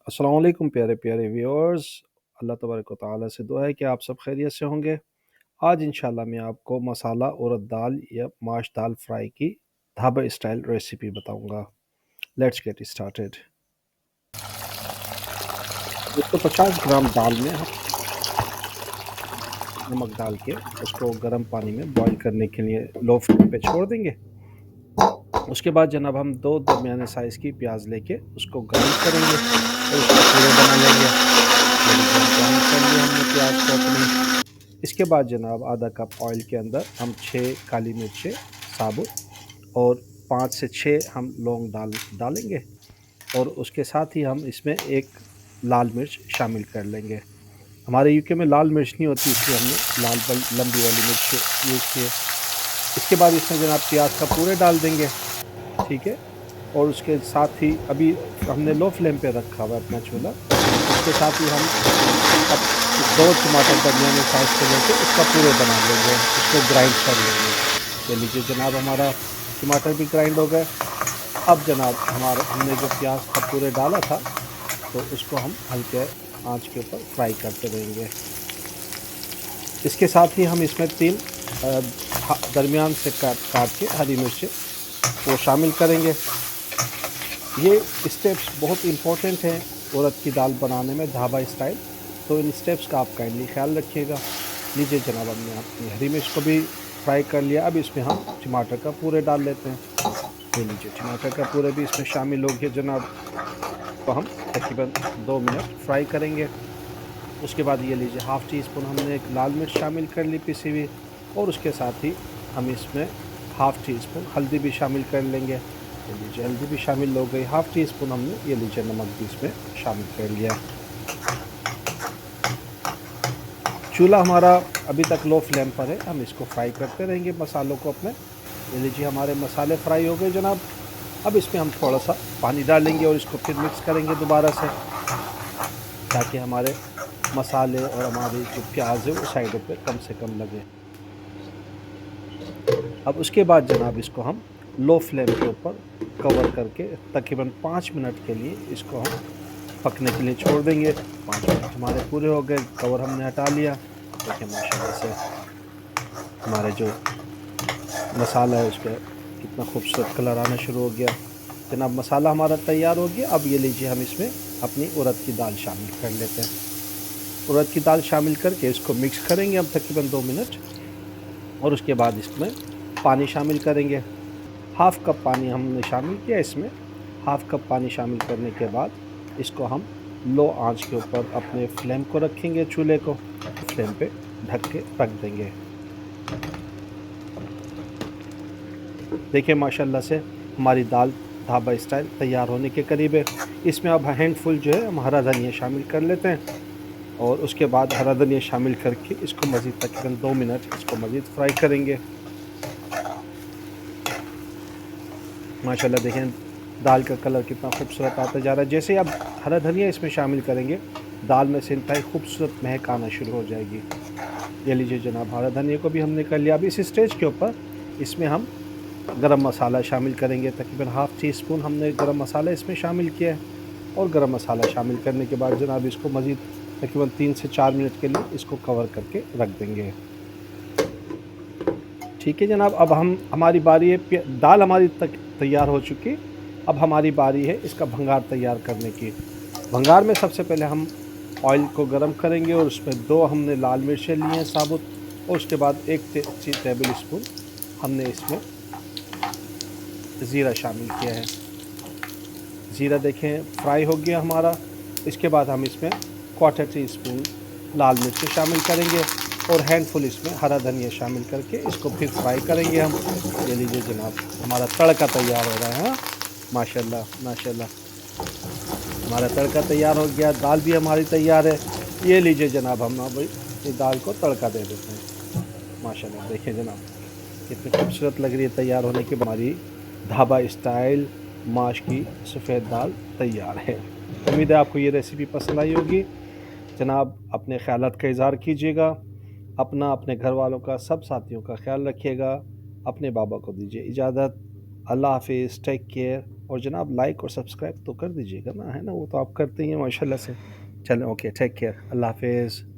अस्सलाम वालेकुम प्यारे प्यारे व्यूअर्स। अल्लाह तबारक व तआला से दुआ है कि आप सब खैरियत से होंगे। आज इंशाल्लाह मैं आपको मसाला उड़द दाल या माश दाल फ्राई की ढाबा स्टाइल रेसिपी बताऊंगा। Let's get started. 150 ग्राम दाल में हम नमक डाल के उसको गर्म पानी में बॉईल करने के लिए लो फ्लेम पे छोड़ देंगे। उसके बाद जनाब हम दो दरमियाने साइज़ की प्याज लेके उसको ग्राइंड करेंगे और उसको पूरे बना लेंगे। ये लीजिए ग्राइंड कर लिया हमने प्याज को अपनी। इसके बाद जनाब आधा कप ऑयल के अंदर हम 6 काली मिर्चें साबुत और 5 से 6 हम लौंग डालेंगे और उसके साथ ही हम इसमें एक लाल मिर्च शामिल कर लेंगे। हमारे यूके में लाल मिर्च नहीं होती, इसलिए हमने लंबी वाली मिर्च यूज़ की है। इसके बाद इसमें जनाब प्याज का पूरे डाल देंगे, ठीक है। और उसके साथ ही अभी हमने लो फ्लेम पे रखा हुआ है अपना चूल्हा। इसके साथ ही हम अब 2 टमाटर दरमियाने साइज़ के लेके उसका पूरे बना लेंगे, उसको ग्राइंड कर लेंगे। ये लीजिए जनाब हमारा टमाटर भी ग्राइंड हो गए। अब जनाब हमने जो प्याज का पूरे डाला था तो उसको हम हल्के आंच के ऊपर फ्राई करते रहेंगे। इसके साथ ही हम इसमें 3 दरमियान से काट के हरी मिर्चें वो शामिल करेंगे। ये स्टेप्स बहुत इम्पोर्टेंट हैं उड़द की दाल बनाने में ढाबा स्टाइल, तो इन स्टेप्स का आप काइंडली ख्याल रखिएगा। लीजिए जनाब हमने अपनी हरी मिर्च को भी फ्राई कर लिया। अब इसमें हम टमाटर का पूरे डाल लेते हैं। ये लीजिए टमाटर का पूरे भी इसमें शामिल हो गया जनाब। तो हम तकरीबन 2 मिनट फ्राई करेंगे। उसके बाद ये लीजिए हाफ़ टी स्पून हमने एक लाल मिर्च शामिल कर ली पिसी हुई और उसके साथ ही हम इसमें हाफ़ टी स्पून हल्दी भी शामिल कर लेंगे। ये लीजिए हल्दी भी शामिल हो गई। हाफ़ टी स्पून हमने ये लीजिए नमक भी इसमें शामिल कर लिया। चूल्हा हमारा अभी तक लो फ्लेम पर है, हम इसको फ्राई करते रहेंगे मसालों को अपने। ये लीजिए हमारे मसाले फ्राई हो गए जनाब। अब इसमें हम थोड़ा सा पानी डालेंगे और इसको फिर मिक्स करेंगे दोबारा से, ताकि हमारे मसाले और हमारी जो प्याज है वो साइडों पे कम से कम लगे। अब उसके बाद जनाब इसको हम लो फ्लेम के ऊपर कवर करके तकरीबन 5 मिनट के लिए इसको हम पकने के लिए छोड़ देंगे। 5 मिनट हमारे पूरे हो गए, कवर हमने हटा लिया। देखिए माशाल्लाह से हमारे जो मसाला है उसका कितना खूबसूरत कलर आना शुरू हो गया। जनाब मसाला हमारा तैयार हो गया। अब ये लीजिए हम इसमें अपनी उड़द की दाल शामिल कर लेते हैं। उड़द की दाल शामिल करके इसको मिक्स करेंगे हम तकरीबन 2 मिनट और उसके बाद इसमें पानी शामिल करेंगे। हाफ़ कप पानी हमने शामिल किया इसमें। हाफ़ कप पानी शामिल करने के बाद इसको हम लो आंच के ऊपर अपने फ्लेम को रखेंगे, चूल्हे को फ्लेम पे ढक के रख देंगे। देखिए माशाल्लाह से हमारी दाल ढाबा स्टाइल तैयार होने के करीब है। इसमें अब हैंडफुल जो है हम हरा धनिया शामिल कर लेते हैं और उसके बाद हरा धनिया शामिल करके इसको मज़ीद तकरीबन 2 मिनट इसको मज़ीद फ्राई करेंगे। माशाल्लाह देखें दाल का कलर कितना खूबसूरत आता जा रहा है। जैसे ही आप हरा धनिया इसमें शामिल करेंगे, दाल में से इंतहाई खूबसूरत महक आना शुरू हो जाएगी। ये लीजिए जनाब हरा धनिया को भी हमने कर लिया। अब इस स्टेज के ऊपर इसमें हम गरम मसाला शामिल करेंगे। तकरीबन हाफ़ टी स्पून हमने गरम मसाला इसमें शामिल किया है और गरम मसाला शामिल करने के बाद जनाब इसको मज़ीद तकरीबन 3 से 4 मिनट के लिए इसको कवर करके रख देंगे। ठीक है जनाब, अब हमारी बारी है, दाल हमारी तैयार हो चुकी। अब हमारी बारी है इसका भंगार तैयार करने की। भंगार में सबसे पहले हम ऑयल को गरम करेंगे और उसमें 2 हमने लाल मिर्चें ली हैं साबुत और उसके बाद 1 टेबल स्पून हमने इसमें ज़ीरा शामिल किया है। ज़ीरा देखें फ्राई हो गया हमारा। इसके बाद हम इसमें क्वार्टर टी स्पून लाल मिर्च शामिल करेंगे और हैंडफुल इसमें हरा धनिया शामिल करके इसको फिर फ्राई करेंगे हम। ये लीजिए जनाब हमारा तड़का तैयार हो रहा है। हाँ माशाल्लाह माशाल्लाह हमारा तड़का तैयार हो गया। दाल भी हमारी तैयार है। ये लीजिए जनाब हम अब इस दाल को तड़का दे देते हैं। माशाल्लाह देखें जनाब कितनी खूबसूरत लग रही है। तैयार होने के बाद हमारी ढाबा स्टाइल माश की सफ़ेद दाल तैयार है। उम्मीद है आपको ये रेसिपी पसंद आई होगी। जनाब अपने ख़यालात का इज़हार कीजिएगा। अपना, अपने घर वालों का, सब साथियों का ख्याल रखिएगा। अपने बाबा को दीजिए इजाज़त। अल्लाह हाफ़िज़, टेक केयर और जनाब लाइक और सब्सक्राइब तो कर दीजिएगा ना, है ना? वो तो आप करते ही हैं माशाल्लाह से। चलें ओके, टेक केयर, अल्लाह हाफ़िज़।